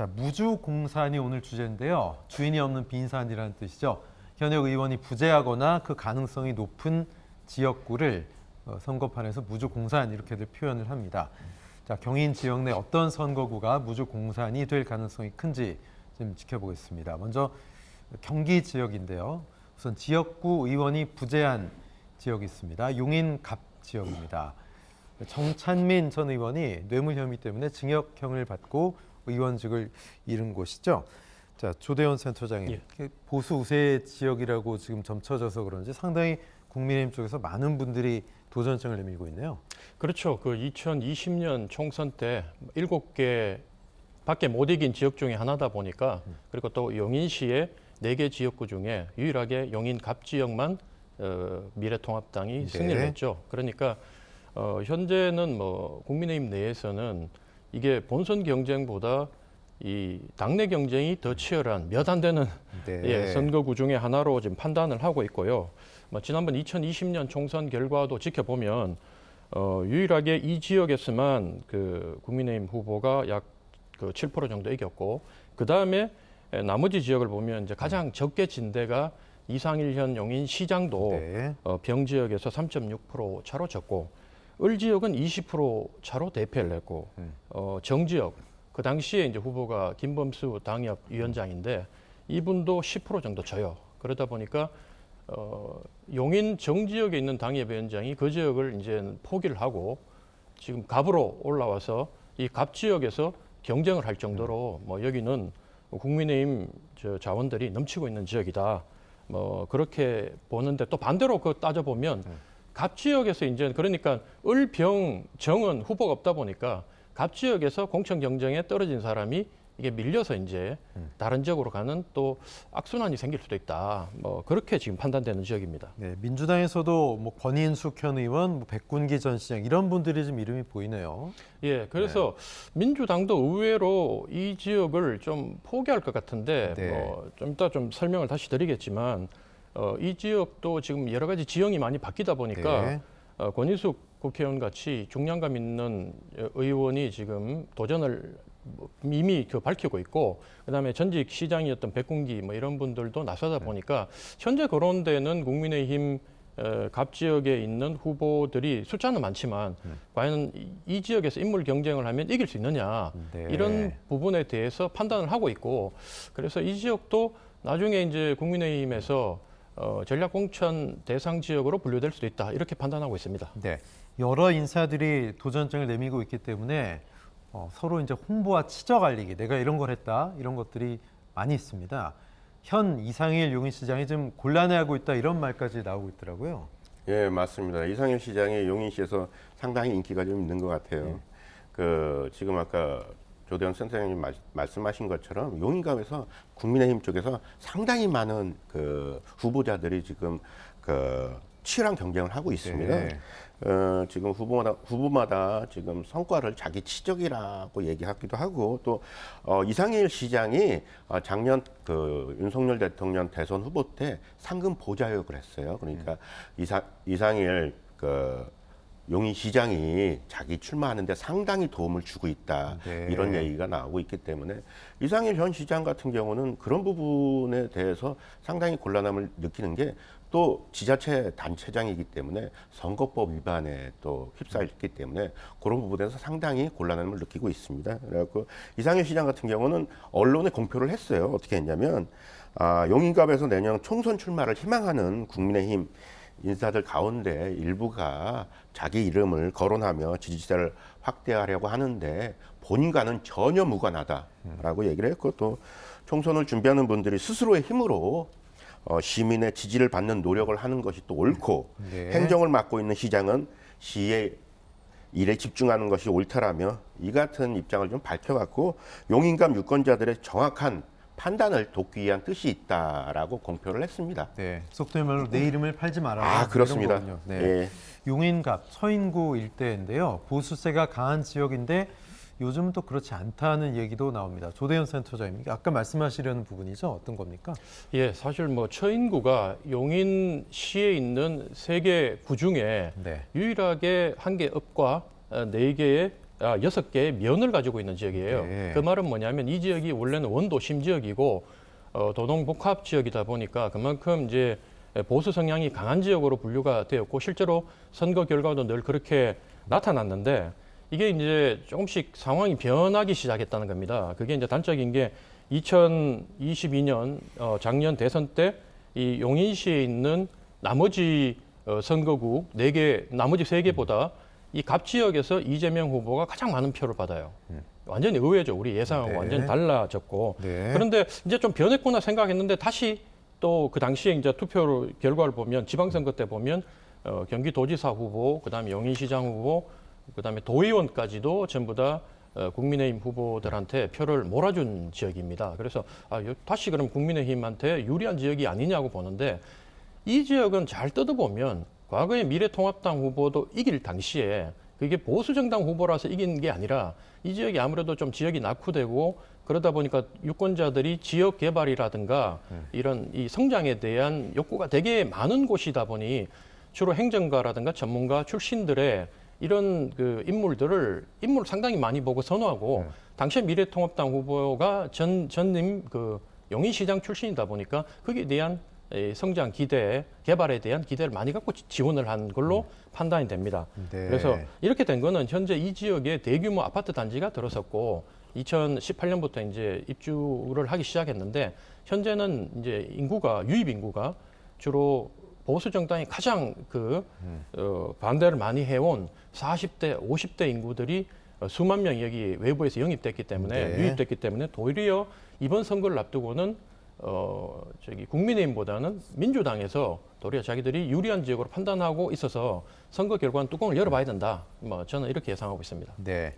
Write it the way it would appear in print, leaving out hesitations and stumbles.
자, 무주공산이 오늘 주제인데요. 주인이 없는 빈산이라는 뜻이죠. 현역 의원이 부재하거나 그 가능성이 높은 지역구를 선거판에서 무주공산 이렇게들 표현을 합니다. 자, 경인 지역 내 어떤 선거구가 무주공산이 될 가능성이 큰지 좀 지켜보겠습니다. 먼저 경기 지역인데요. 우선 지역구 의원이 부재한 지역이 있습니다. 용인갑 지역입니다. 정찬민 전 의원이 뇌물 혐의 때문에 징역형을 받고 의원직을 잃은 곳이죠. 자, 조대현 센터장님, 보수 우세 지역이라고 지금 점쳐져서 그런지 상당히 국민의힘 쪽에서 많은 분들이 도전장을 내밀고 있네요. 그렇죠. 그 2020년 총선 때 7개 밖에 못 이긴 지역 중에 하나다 보니까 그리고 또 용인시의 4개 지역구 중에 유일하게 용인갑 지역만 미래통합당이 승리를 했죠. 그러니까 현재는 뭐 국민의힘 내에서는 이게 본선 경쟁보다 이 당내 경쟁이 더 치열한 몇 안 되는 선거구 중에 하나로 지금 판단을 하고 있고요. 지난번 2020년 총선 결과도 지켜보면 유일하게 이 지역에서만 그 국민의힘 후보가 약 그 7% 정도 이겼고 그 다음에 나머지 지역을 보면 이제 가장 적게 진 데가 이상일 현 용인시장도 병 지역에서 3.6% 차로 졌고 을 지역은 20% 차로 대패를 했고 정 지역 그 당시에 이제 후보가 김범수 당협 위원장인데 이분도 10% 정도 져요. 그러다 보니까 용인 정 지역에 있는 당협위원장이 그 지역을 이제 포기를 하고 지금 갑으로 올라와서 이 갑 지역에서 경쟁을 할 정도로 뭐 여기는 국민의힘 자원들이 넘치고 있는 지역이다. 뭐 그렇게 보는데 또 반대로 그 따져보면 갑 지역에서 이제 그러니까 을, 병, 정은 후보가 없다 보니까 갑 지역에서 공천 경쟁에 떨어진 사람이 이게 밀려서 이제 다른 지역으로 가는 또 악순환이 생길 수도 있다. 뭐 그렇게 지금 판단되는 지역입니다. 네, 민주당에서도 뭐 권인숙 현 의원, 뭐 백군기 전 시장 이런 분들이 좀 이름이 보이네요. 예, 그래서 민주당도 의외로 이 지역을 좀 포기할 것 같은데 뭐 좀 이따 좀 설명을 다시 드리겠지만 이 지역도 지금 여러 가지 지형이 많이 바뀌다 보니까 권인숙 국회의원 같이 중량감 있는 의원이 지금 도전을 이미 밝히고 있고 그다음에 전직 시장이었던 백군기 뭐 이런 분들도 나서다 보니까 현재 거론되는 국민의힘 갑 지역에 있는 후보들이 숫자는 많지만 과연 이 지역에서 인물 경쟁을 하면 이길 수 있느냐 이런 부분에 대해서 판단을 하고 있고 그래서 이 지역도 나중에 이제 국민의힘에서 전략 공천 대상 지역으로 분류될 수도 있다 이렇게 판단하고 있습니다. 네, 여러 인사들이 도전장을 내밀고 있기 때문에 서로 이제 홍보와 치적 알리기, 내가 이런 걸 했다 이런 것들이 많이 있습니다. 현 이상일 용인시장이 좀 곤란해하고 있다 이런 말까지 나오고 있더라고요. 예, 맞습니다. 이상일 시장이 용인시에서 상당히 인기가 좀 있는 것 같아요. 그 지금 아까 조대현 센터장님 말씀하신 것처럼 용인갑에서 국민의힘 쪽에서 상당히 많은 그 후보자들이 지금 그 치열한 경쟁을 하고 있습니다. 지금 후보마다 지금 성과를 자기 치적이라고 얘기하기도 하고 또 이상일 시장이 작년 그 윤석열 대통령 대선 후보 때 상금 보좌역을 했어요. 그러니까 이상일 그 용인시장이 자기 출마하는데 상당히 도움을 주고 있다 이런 얘기가 나오고 있기 때문에 이상일 현 시장 같은 경우는 그런 부분에 대해서 상당히 곤란함을 느끼는 게 또 지자체 단체장이기 때문에 선거법 위반에 또 휩싸였기 때문에 그런 부분에서 상당히 곤란함을 느끼고 있습니다. 그래갖고 이상일 시장 같은 경우는 언론에 공표를 했어요. 어떻게 했냐면 용인갑에서 내년 총선 출마를 희망하는 국민의힘 인사들 가운데 일부가 자기 이름을 거론하며 지지자를 확대하려고 하는데 본인과는 전혀 무관하다라고 얘기를 했고 또 총선을 준비하는 분들이 스스로의 힘으로 시민의 지지를 받는 노력을 하는 것이 또 옳고 행정을 맡고 있는 시장은 시의 일에 집중하는 것이 옳다라며 이 같은 입장을 좀 밝혀왔고 용인갑 유권자들의 정확한 판단을 돕기 위한 뜻이 있다라고 공표를 했습니다. 네, 속된 말로 내 이름을 팔지 말아라. 그렇습니다. 네. 용인갑, 서인구 일대인데요. 보수세가 강한 지역인데 요즘은 또 그렇지 않다는 얘기도 나옵니다. 조대현 센터장님, 아까 말씀하시려는 부분이죠? 어떤 겁니까? 예, 사실 뭐 처인구가 용인시에 있는 3개 구 중에 유일하게 1개 읍과 4개의 6개의 면을 가지고 있는 지역이에요. 네. 그 말은 뭐냐면 이 지역이 원래는 원도심 지역이고 도동 복합 지역이다 보니까 그만큼 이제 보수 성향이 강한 지역으로 분류가 되었고 실제로 선거 결과도 늘 그렇게 나타났는데 이게 이제 조금씩 상황이 변하기 시작했다는 겁니다. 그게 이제 단적인 게 2022년 작년 대선 때 이 용인시에 있는 나머지 선거국 4개, 나머지 3개보다 이 갑 지역에서 이재명 후보가 가장 많은 표를 받아요. 완전히 의외죠. 우리 예상하고 네. 완전히 달라졌고. 네. 그런데 이제 좀 변했구나 생각했는데 다시 또 그 당시에 이제 투표 결과를 보면 지방선거 때 보면 경기도지사 후보, 그다음에 용인시장 후보, 그다음에 도의원까지도 전부 다 국민의힘 후보들한테 표를 몰아준 지역입니다. 그래서 다시 그럼 국민의힘한테 유리한 지역이 아니냐고 보는데 이 지역은 잘 뜯어보면 과거에 미래통합당 후보도 이길 당시에 그게 보수정당 후보라서 이긴 게 아니라 이 지역이 아무래도 좀 지역이 낙후되고 그러다 보니까 유권자들이 지역 개발이라든가 이런 이 성장에 대한 욕구가 되게 많은 곳이다 보니 주로 행정가라든가 전문가 출신들의 이런 그 인물 상당히 많이 보고 선호하고 당시에 미래통합당 후보가 전임 그 용인시장 출신이다 보니까 거기에 대한 성장 기대, 개발에 대한 기대를 많이 갖고 지원을 한 걸로 판단이 됩니다. 네. 그래서 이렇게 된 거는 현재 이 지역에 대규모 아파트 단지가 들어섰고 2018년부터 이제 입주를 하기 시작했는데 현재는 이제 유입 인구가 주로 보수 정당이 가장 반대를 많이 해온 40대, 50대 인구들이 수만 명이 여기 외부에서 영입됐기 때문에 네. 유입됐기 때문에 도리어 이번 선거를 앞두고는 국민의힘보다는 민주당에서 도리어 자기들이 유리한 지역으로 판단하고 있어서 선거 결과는 뚜껑을 열어봐야 된다. 저는 이렇게 예상하고 있습니다. 네.